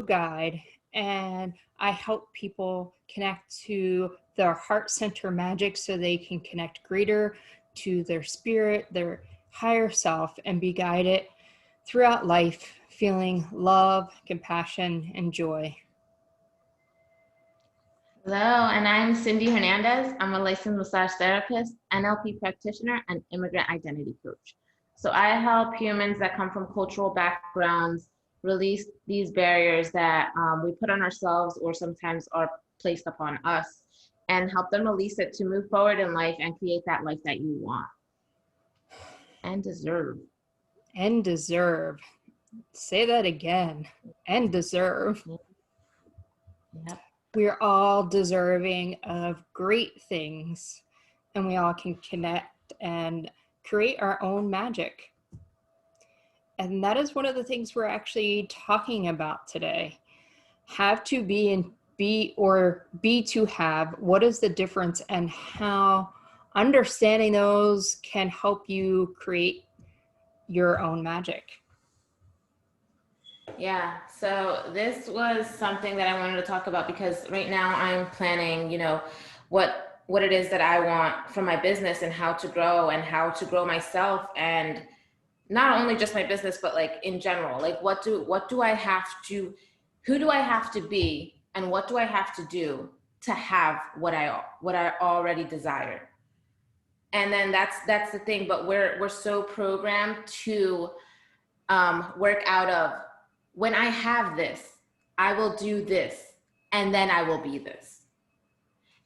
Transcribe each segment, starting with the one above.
guide, and I help people connect to their heart center magic so they can connect greater to their spirit, their higher self, and be guided throughout life, feeling love, compassion, and joy. Hello, and I'm Cindy Hernandez. I'm a licensed massage therapist, NLP practitioner, and immigrant identity coach. So I help humans that come from cultural backgrounds release these barriers that we put on ourselves or sometimes are placed upon us, and help them release it to move forward in life and create that life that you want and deserve. And deserve. Say that again. And deserve. Yep. We're all deserving of great things, and we all can connect and create our own magic. And that is one of the things we're actually talking about today. Have to be and be, or be to have. What is the difference, and how understanding those can help you create your own magic? Yeah, so this was something that I wanted to talk about because right now I'm planning, what it is that I want from my business and how to grow myself, and not only just my business but like in general. Like what do I have to who do I have to be and what do I have to do to have what I already desire? And then that's the thing, but we're so programmed to work out of, when I have this, I will do this, and then I will be this.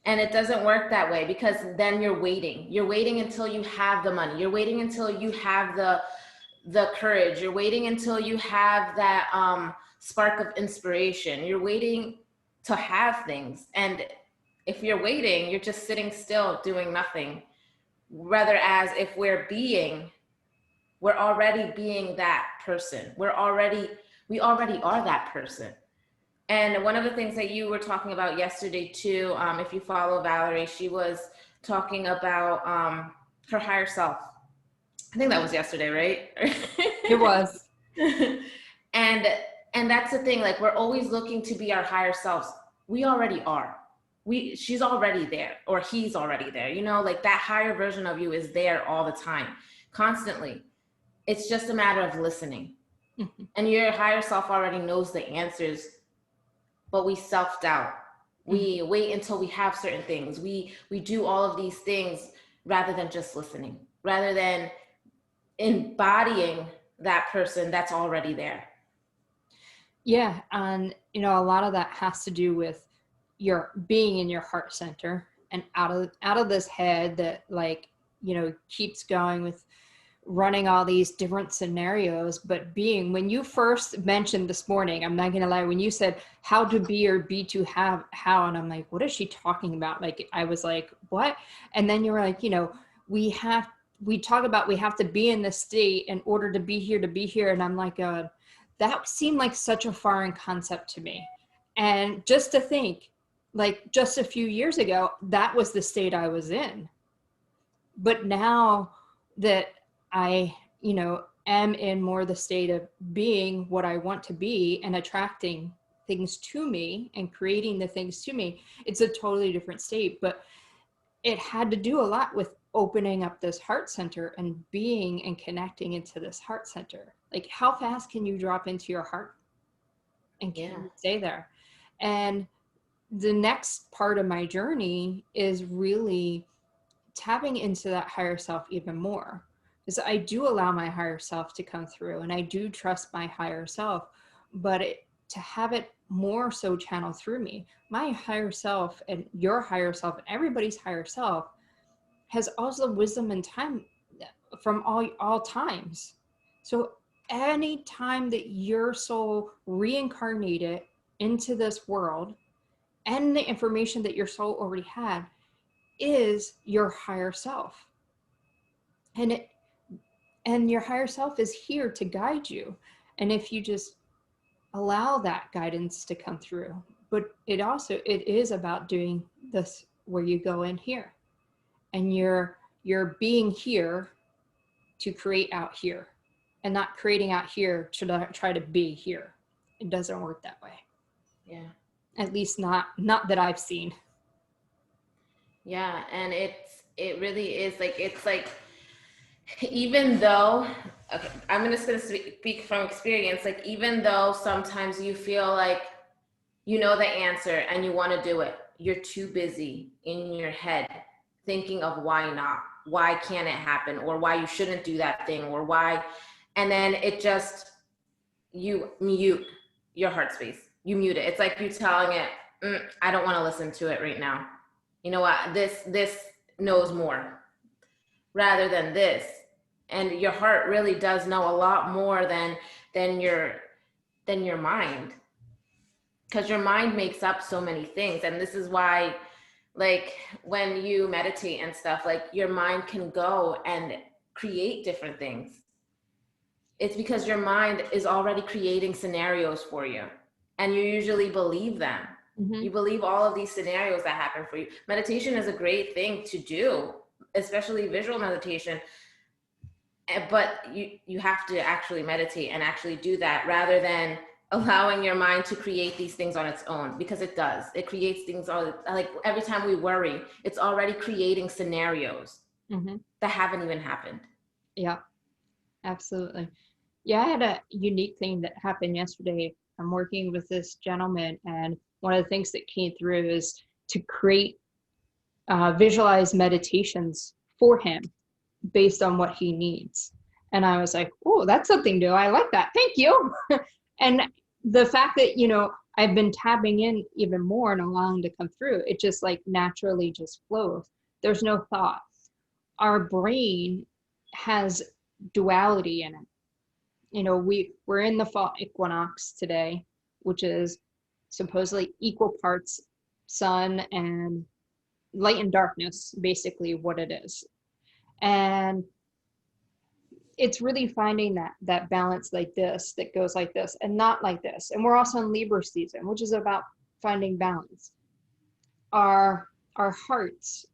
And it doesn't work that way, because then you're waiting. You're waiting until you have the money. You're waiting until you have the courage. You're waiting until you have that spark of inspiration. You're waiting to have things. And if you're waiting, you're just sitting still doing nothing. Rather, as if we're already being that person. We already are that person. And one of the things that you were talking about yesterday too, if you follow Valeri, she was talking about her higher self. I think that was yesterday, right? It was. and and that's the thing. Like, we're always looking to be our higher selves. We already are. She's already there, or he's already there. Like, that higher version of you is there all the time, constantly. It's just a matter of listening. Mm-hmm. And your higher self already knows the answers, but we self-doubt. We wait until we have certain things. We do all of these things rather than just listening, rather than embodying that person that's already there. Yeah, and a lot of that has to do with your being in your heart center and out of this head that, like, keeps going with running all these different scenarios. But being, when you first mentioned this morning, I'm not gonna lie, when you said how to be or be to have, how, and I'm like, what is she talking about? Like, I was like, what? And then you were like, we talk about we have to be in this state in order to be here. And I'm like, that seemed like such a foreign concept to me. And just to think, like, just a few years ago, that was the state I was in. But now that I, am in more the state of being what I want to be and attracting things to me and creating the things to me, it's a totally different state. But it had to do a lot with opening up this heart center and being and connecting into this heart center. Like, how fast can you drop into your heart and can you stay there? And the next part of my journey is really tapping into that higher self even more, because I do allow my higher self to come through and I do trust my higher self, but to have it more so channel through me. My higher self and your higher self and everybody's higher self has also wisdom and time from all times. So any time that your soul reincarnated into this world, and the information that your soul already had is your higher self. And your higher self is here to guide you. And if you just allow that guidance to come through, but it is about doing this where you go in here and you're being here to create out here, and not creating out here to try to be here. It doesn't work that way. Yeah. At least not that I've seen. Yeah, and it really is like, it's like, even though, okay, I'm just gonna speak from experience, like even though sometimes you feel like you know the answer and you want to do it, you're too busy in your head thinking of why not, why can't it happen, or why you shouldn't do that thing, or why, and then it just, you mute your heart space, you mute it. It's like you telling it, I don't want to listen to it right now. You know what, this knows more rather than this. And your heart really does know a lot more than your than your mind, because your mind makes up so many things. And this is why, like, when you meditate and stuff, like your mind can go and create different things. It's because your mind is already creating scenarios for you, and you usually believe them. Mm-hmm. You believe all of these scenarios that happen for you. Meditation is a great thing to do, especially visual meditation, but you have to actually meditate and actually do that, rather than allowing your mind to create these things on its own, because it does. It creates things all, like every time we worry, it's already creating scenarios Mm-hmm. that haven't even happened. Yeah, absolutely. Yeah, I had a unique thing that happened yesterday. I'm working with this gentleman, and one of the things that came through is to create visualize meditations for him based on what he needs. And I was like, oh, that's something new. I like that. Thank you. And the fact that, I've been tapping in even more and allowing to come through, it just like naturally just flows. There's no thought. Our brain has duality in it. We're in the fall equinox today, which is supposedly equal parts sun and light and darkness, basically what it is. And it's really finding that balance like this, that goes like this and not like this. And we're also in Libra season, which is about finding balance. Our hearts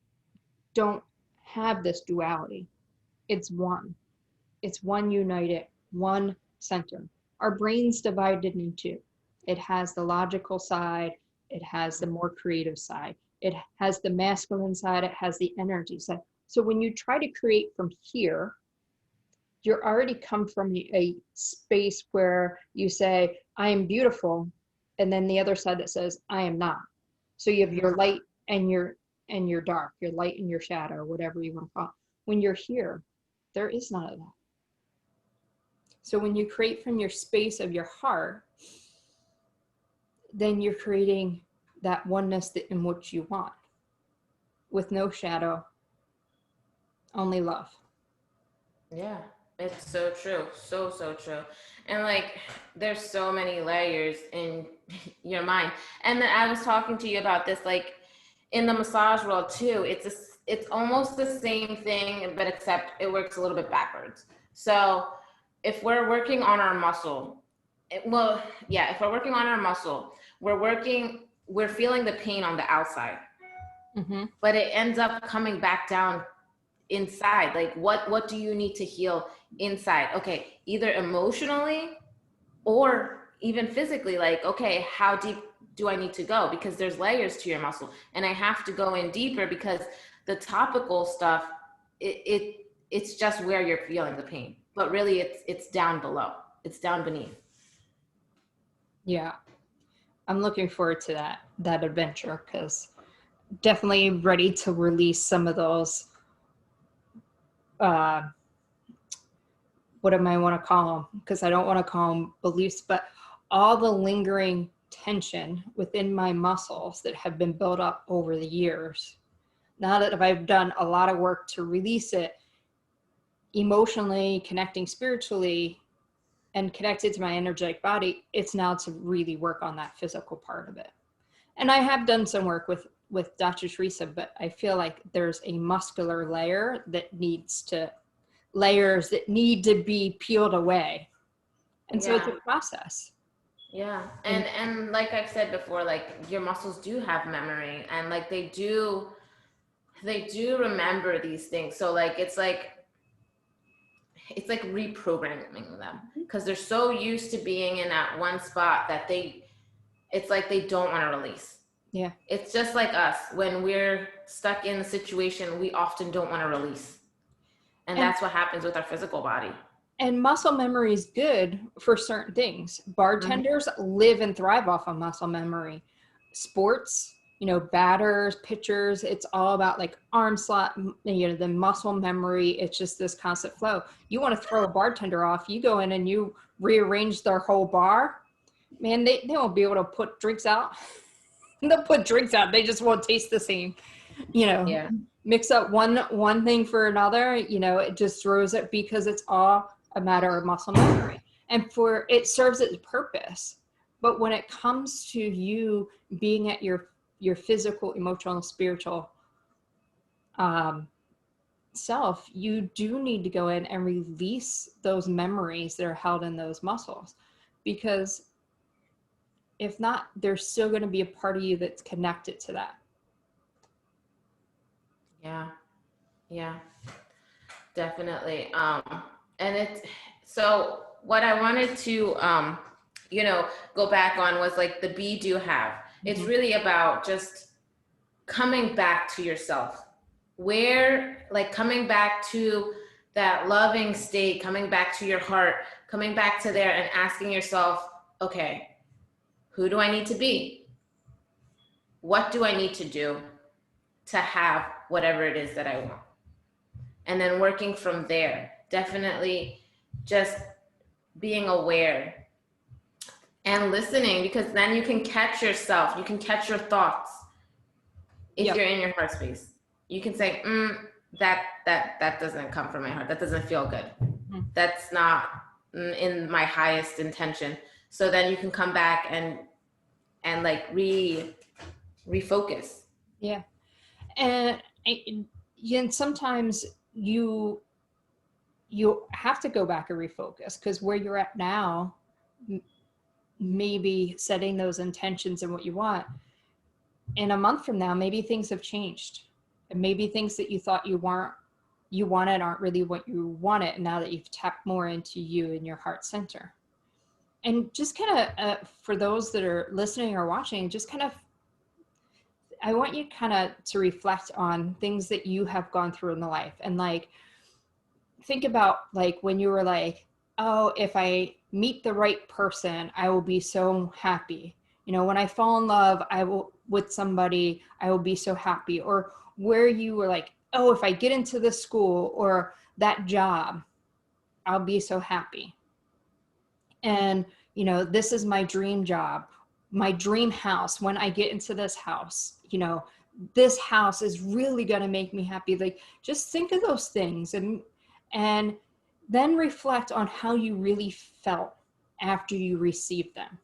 don't have this duality. It's one. It's one united, one center. Our brain's divided in two. It has the logical side, it has the more creative side, it has the masculine side, it has the energy side. So when you try to create from here, you're already come from a space where you say, I am beautiful, and then the other side that says, I am not. So you have your light and your dark, your light and your shadow, whatever you want to call it. When you're here, there is none of that. So when you create from your space of your heart, then you're creating that oneness in which you want, with no shadow, only love. Yeah, it's so true. So true. And like, there's so many layers in your mind. And then I was talking to you about this, like in the massage world too, it's almost the same thing, but except it works a little bit backwards. So if we're working on our muscle, if we're working on our muscle, we're feeling the pain on the outside, Mm-hmm. but it ends up coming back down inside. Like what do you need to heal inside? Okay, either emotionally or even physically. Like, okay, how deep do I need to go? Because there's layers to your muscle, and I have to go in deeper, because the topical stuff, it's just where you're feeling the pain, but really it's down below, it's down beneath. Yeah, I'm looking forward to that adventure, because definitely ready to release some of those uh what am I want to call them, because I don't want to call them beliefs, but all the lingering tension within my muscles that have been built up over the years. Now that I've done a lot of work to release it emotionally, connecting spiritually, and connected to my energetic body, it's now to really work on that physical part of it. And I have done some work with Dr. Teresa, but I feel like there's a muscular layer that layers that need to be peeled away. And so it's a process. Yeah. And like I've said before, like your muscles do have memory, and like they do remember these things. So like it's like it's like reprogramming them, because they're so used to being in that one spot that it's like they don't want to release. Yeah. It's just like us. When we're stuck in a situation, we often don't want to release. And that's what happens with our physical body. And muscle memory is good for certain things. Bartenders live and thrive off of muscle memory. Sports, you know, batters, pitchers, it's all about like arm slot, you know, the muscle memory. It's just this constant flow. You want to throw a bartender off, you go in and you rearrange their whole bar, man, they won't be able to put drinks out. They'll put drinks out. They just won't taste the same, you know. Yeah. Mix up one thing for another, you know, it just throws it, because it's all a matter of muscle memory, and for it serves its purpose. But when it comes to you being at your physical, emotional, and spiritual self, you do need to go in and release those memories that are held in those muscles, because if not, there's still going to be a part of you that's connected to that. Yeah, definitely. And so what I wanted to, go back on was like the be, do, have. It's really about just coming back to yourself, coming back to that loving state, coming back to your heart, coming back to there and asking yourself, okay, who do I need to be? What do I need to do to have whatever it is that I want? And then working from there. Definitely just being aware and listening, because then you can catch yourself, you can catch your thoughts. If you're in your heart space, you can say, that doesn't come from my heart. That doesn't feel good. That's not in my highest intention. So then you can come back and like refocus. Yeah. And sometimes you have to go back and refocus, because where you're at now, maybe setting those intentions and what you want, in a month from now, maybe things have changed, and maybe things that you thought you wanted aren't really what you wanted, now that you've tapped more into you and your heart center. And just kind of for those that are listening or watching, just kind of, I want you kind of to reflect on things that you have gone through in the life, and like think about like when you were like, oh, if I meet the right person, I will be so happy. You know, when I fall in love, with somebody, I will be so happy. Or where you were like, oh, if I get into this school or that job, I'll be so happy. And, you know, this is my dream job, my dream house. When I get into this house, you know, this house is really going to make me happy. Like, just think of those things and then reflect on how you really felt after you received them.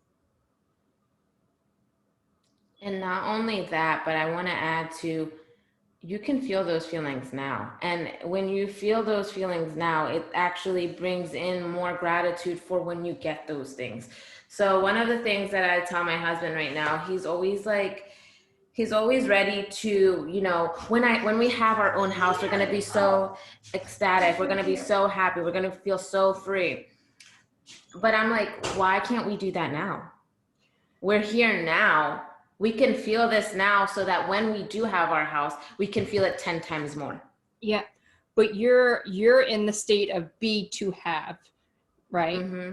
And not only that, but I want to add to, you can feel those feelings now. And when you feel those feelings now, it actually brings in more gratitude for when you get those things. So one of the things that I tell my husband right now, he's always ready to, you know, when we have our own house, we're going to be so ecstatic. We're going to be so happy. We're going to feel so free. But I'm like, why can't we do that now? We're here now. We can feel this now, so that when we do have our house, we can feel it 10 times more. Yeah. But you're in the state of be to have, right? Mm-hmm.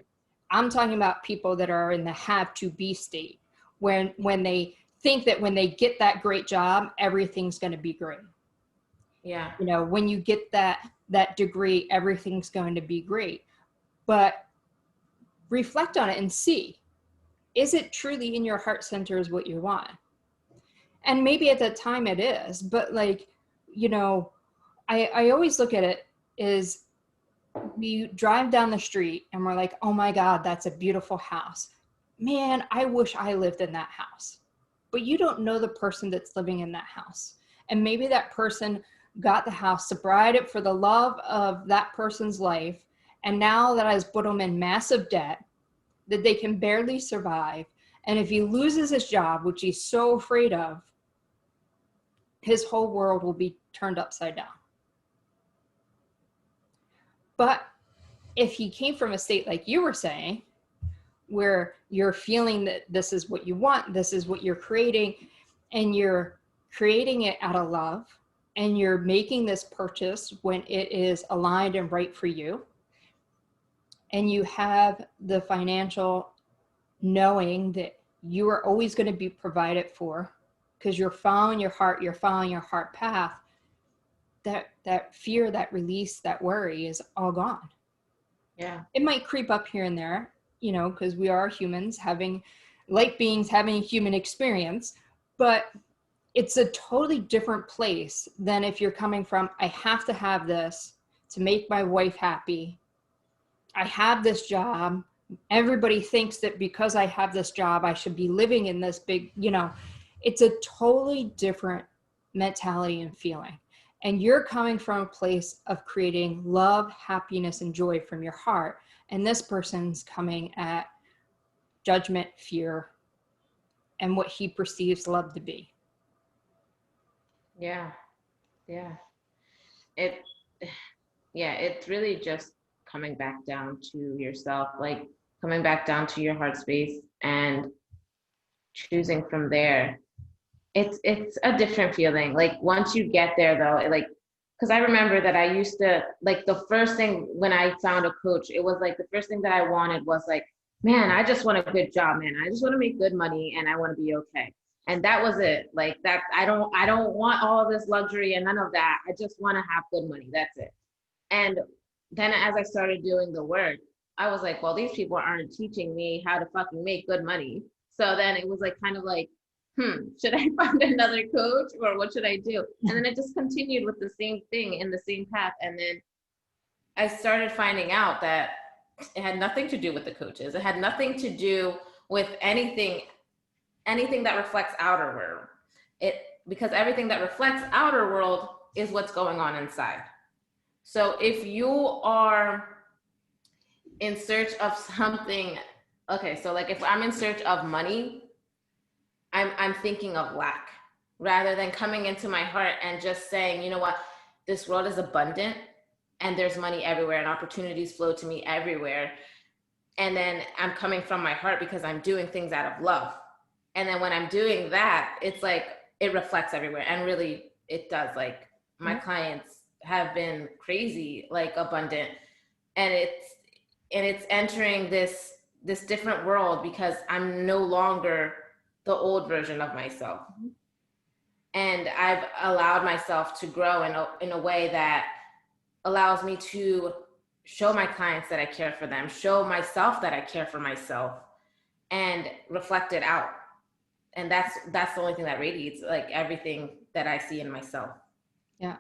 I'm talking about people that are in the have to be state, when they think that when they get that great job, everything's going to be great. Yeah. You know, when you get that degree, everything's going to be great. But reflect on it and see, is it truly in your heart center is what you want? And maybe at that time it is, but like, you know, I always look at it is, we drive down the street and we're like, oh my God, that's a beautiful house. Man, I wish I lived in that house. But you don't know the person that's living in that house. And maybe that person got the house to bride it for the love of that person's life. And now that has put them in massive debt that they can barely survive. And if he loses his job, which he's so afraid of, his whole world will be turned upside down. But if he came from a state like you were saying, where you're feeling that this is what you want, this is what you're creating, and you're creating it out of love, and you're making this purchase when it is aligned and right for you, and you have the financial knowing that you are always going to be provided for because you're following your heart, you're following your heart path, that fear, that release, that worry is all gone. Yeah. It might creep up here and there, you know, because we are humans having, light beings having human experience, but it's a totally different place than if you're coming from, I have to have this to make my wife happy. I have this job. Everybody thinks that because I have this job, I should be living in this big, you know, it's a totally different mentality and feeling. And you're coming from a place of creating love, happiness, and joy from your heart. And this person's coming at judgment, fear, and what he perceives love to be. Yeah. Yeah. It's really just coming back down to yourself, like coming back down to your heart space and choosing from there. It's a different feeling. Like once you get there though, like, because I remember that I used to, like, the first thing when I found a coach, it was like the first thing that I wanted was like, man, I just want a good job, man. I just want to make good money and I want to be okay. And that was it. Like that, I don't want all of this luxury and none of that. I just want to have good money. That's it. And then as I started doing the work, I was like, well, these people aren't teaching me how to fucking make good money. So then it was like kind of like, should I find another coach or what should I do? And then it just continued with the same thing in the same path. And then I started finding out that it had nothing to do with the coaches. It had nothing to do with anything that reflects outer world. Because everything that reflects outer world is what's going on inside. So if you are in search of something, okay, so like if I'm in search of money, I'm thinking of lack rather than coming into my heart and just saying, you know what, this world is abundant and there's money everywhere and opportunities flow to me everywhere. And then I'm coming from my heart because I'm doing things out of love. And then when I'm doing that, it's like it reflects everywhere. And really it does. Like my clients have been crazy, like abundant. And it's entering this different world because I'm no longer the old version of myself. And I've allowed myself to grow in a way that allows me to show my clients that I care for them, show myself that I care for myself, and reflect it out. And that's the only thing that radiates, like everything that I see in myself. Yeah.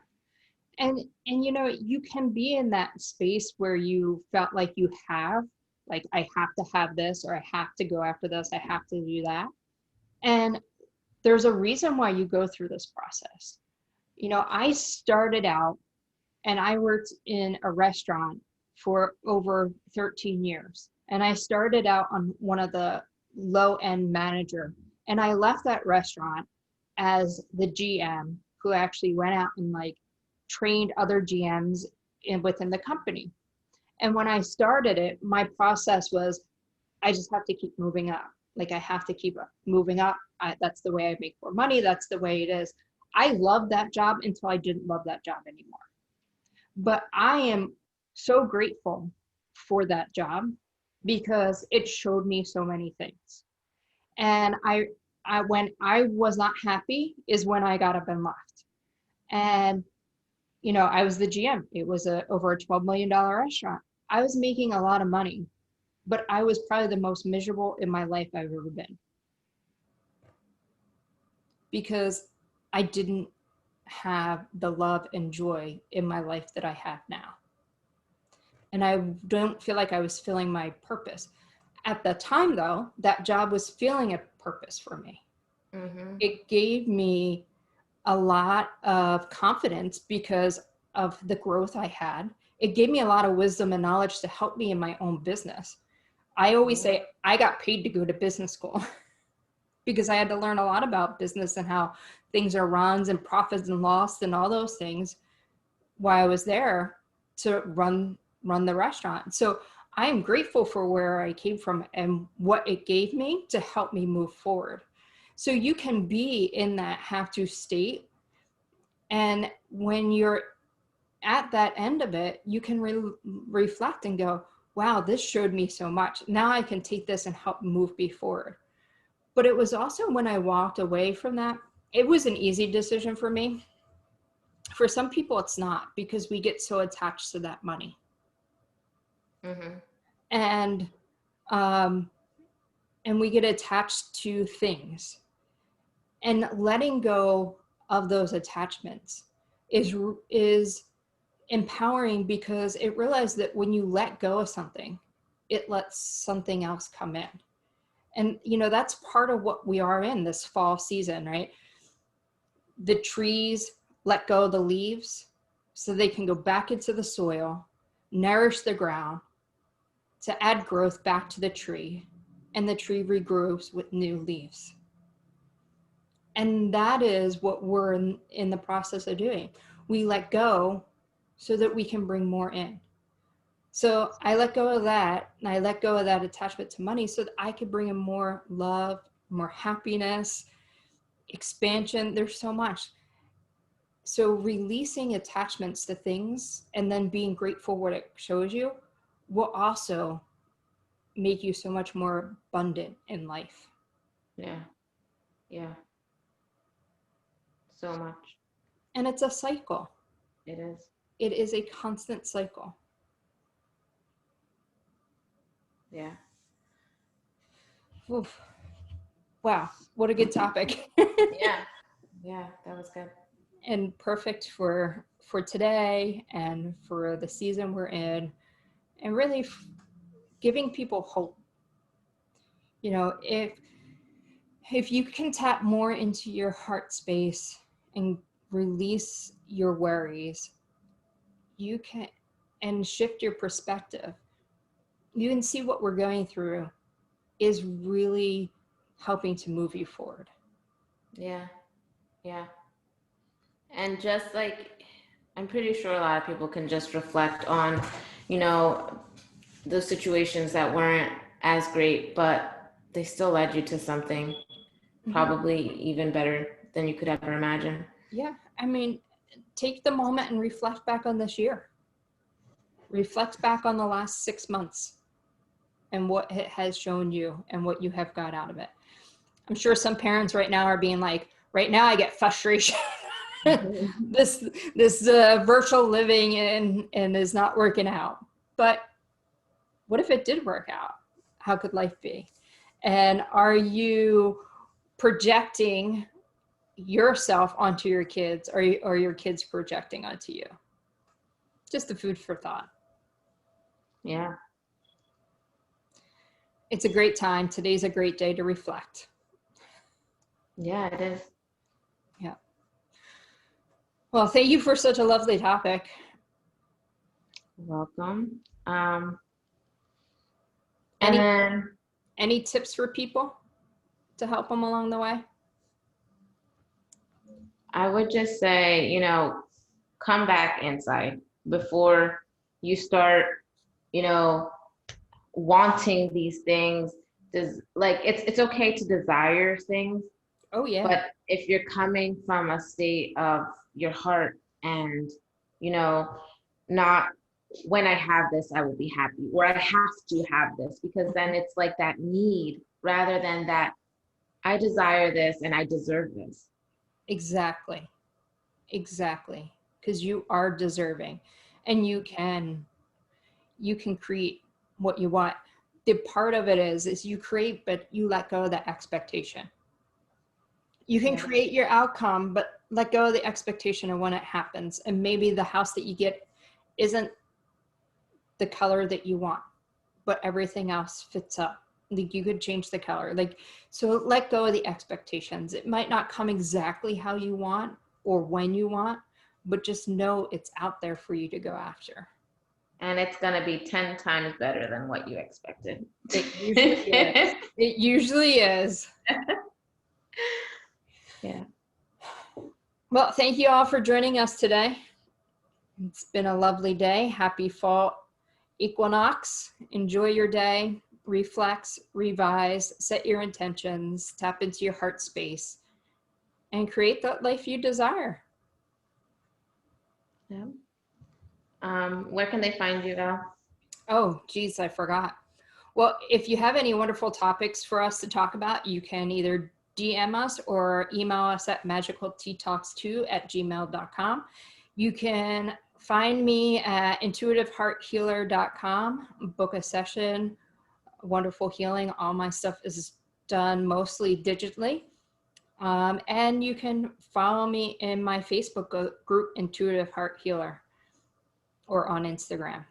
And you know, you can be in that space where you felt like you have, like, I have to have this, or I have to go after this, I have to do that. And there's a reason why you go through this process. You know, I started out and I worked in a restaurant for over 13 years. And I started out on one of the low end manager. And I left that restaurant as the GM who actually went out and like trained other GMs within the company. And when I started it, my process was, I just have to keep moving up. Like I have to keep moving up. That's the way I make more money. That's the way it is. I loved that job until I didn't love that job anymore. But I am so grateful for that job because it showed me so many things. And I when I was not happy is when I got up and left. And you know, I was the GM. It was over a $12 million restaurant. I was making a lot of money, but I was probably the most miserable in my life I've ever been. Because I didn't have the love and joy in my life that I have now. And I don't feel like I was filling my purpose. At the time, though, that job was filling a purpose for me. Mm-hmm. It gave me a lot of confidence because of the growth I had. It gave me a lot of wisdom and knowledge to help me in my own business. I always say I got paid to go to business school because I had to learn a lot about business and how things are run and profits and loss and all those things while I was there to run run the restaurant. So I am grateful for where I came from and what it gave me to help me move forward. So you can be in that have to state. And when you're at that end of it, you can reflect and go, wow, this showed me so much. Now I can take this and help move me forward. But it was also when I walked away from that, it was an easy decision for me. For some people, it's not, because we get so attached to that money. Mm-hmm. And um, and we get attached to things. And letting go of those attachments is empowering, because it realizes that when you let go of something, it lets something else come in. And that's part of what we are in this fall season, right? The trees let go of the leaves so they can go back into the soil, nourish the ground to add growth back to the tree, and the tree regrows with new leaves. And that is what we're in the process of doing. We let go so that we can bring more in. So I let go of that, and I let go of that attachment to money so that I could bring in more love, more happiness, expansion. There's so much. So releasing attachments to things and then being grateful what it shows you will also make you so much more abundant in life. Yeah. Yeah. So much. And it's a cycle. It is. It is a constant cycle. Yeah. Oof. Wow, what a good topic. Yeah. Yeah, that was good. And perfect for today and for the season we're in, and really giving people hope. If you can tap more into your heart space and release your worries, you can, and shift your perspective, you can see what we're going through is really helping to move you forward. Yeah. Yeah. And just like, I'm pretty sure a lot of people can just reflect on, you know, the situations that weren't as great, but they still led you to something probably even better than you could ever imagine. Yeah, I mean, take the moment and reflect back on this year. Reflect back on the last 6 months and what it has shown you and what you have got out of it. I'm sure some parents right now are being like, right now I get frustration. this virtual living and is not working out. But what if it did work out? How could life be? And are you projecting yourself onto your kids, or your kids projecting onto you? Just a food for thought. Yeah. It's a great time. Today's a great day to reflect. Yeah, it is. Yeah. Well, thank you for such a lovely topic. Welcome. And then any tips for people to help them along the way? I would just say, come back inside before you start, wanting these things. It's okay to desire things. Oh yeah. But if you're coming from a state of your heart and, not when I have this, I will be happy, or I have to have this, because then it's like that need rather than that I desire this and I deserve this. Exactly. Because you are deserving, and you can create what you want. The part of it is you create, but you let go of the expectation. You can create your outcome, but let go of the expectation of when it happens. And maybe the house that you get isn't the color that you want, but everything else fits up. Like, you could change the color. So let go of the expectations. It might not come exactly how you want or when you want, but just know it's out there for you to go after. And it's going to be 10 times better than what you expected. It usually is. It usually is. Yeah. Well, thank you all for joining us today. It's been a lovely day. Happy fall. Equinox, enjoy your day, reflex, revise, set your intentions, tap into your heart space, and create that life you desire. Yeah. Where can they find you, Val? Oh, geez, I forgot. Well, if you have any wonderful topics for us to talk about, you can either DM us or email us at magicalteatalks2@gmail.com. You can find me at intuitivehearthealer.com, book a session, wonderful healing. All my stuff is done mostly digitally. And you can follow me in my Facebook group, Intuitive Heart Healer, or on Instagram.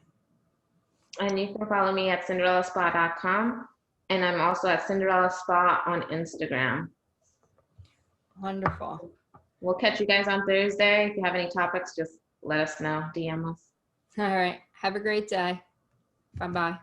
And you can follow me at cinderellaspa.com. And I'm also at Cinderella Spa on Instagram. Wonderful. We'll catch you guys on Thursday. If you have any topics, just let us know. DM us. All right. Have a great day. Bye-bye.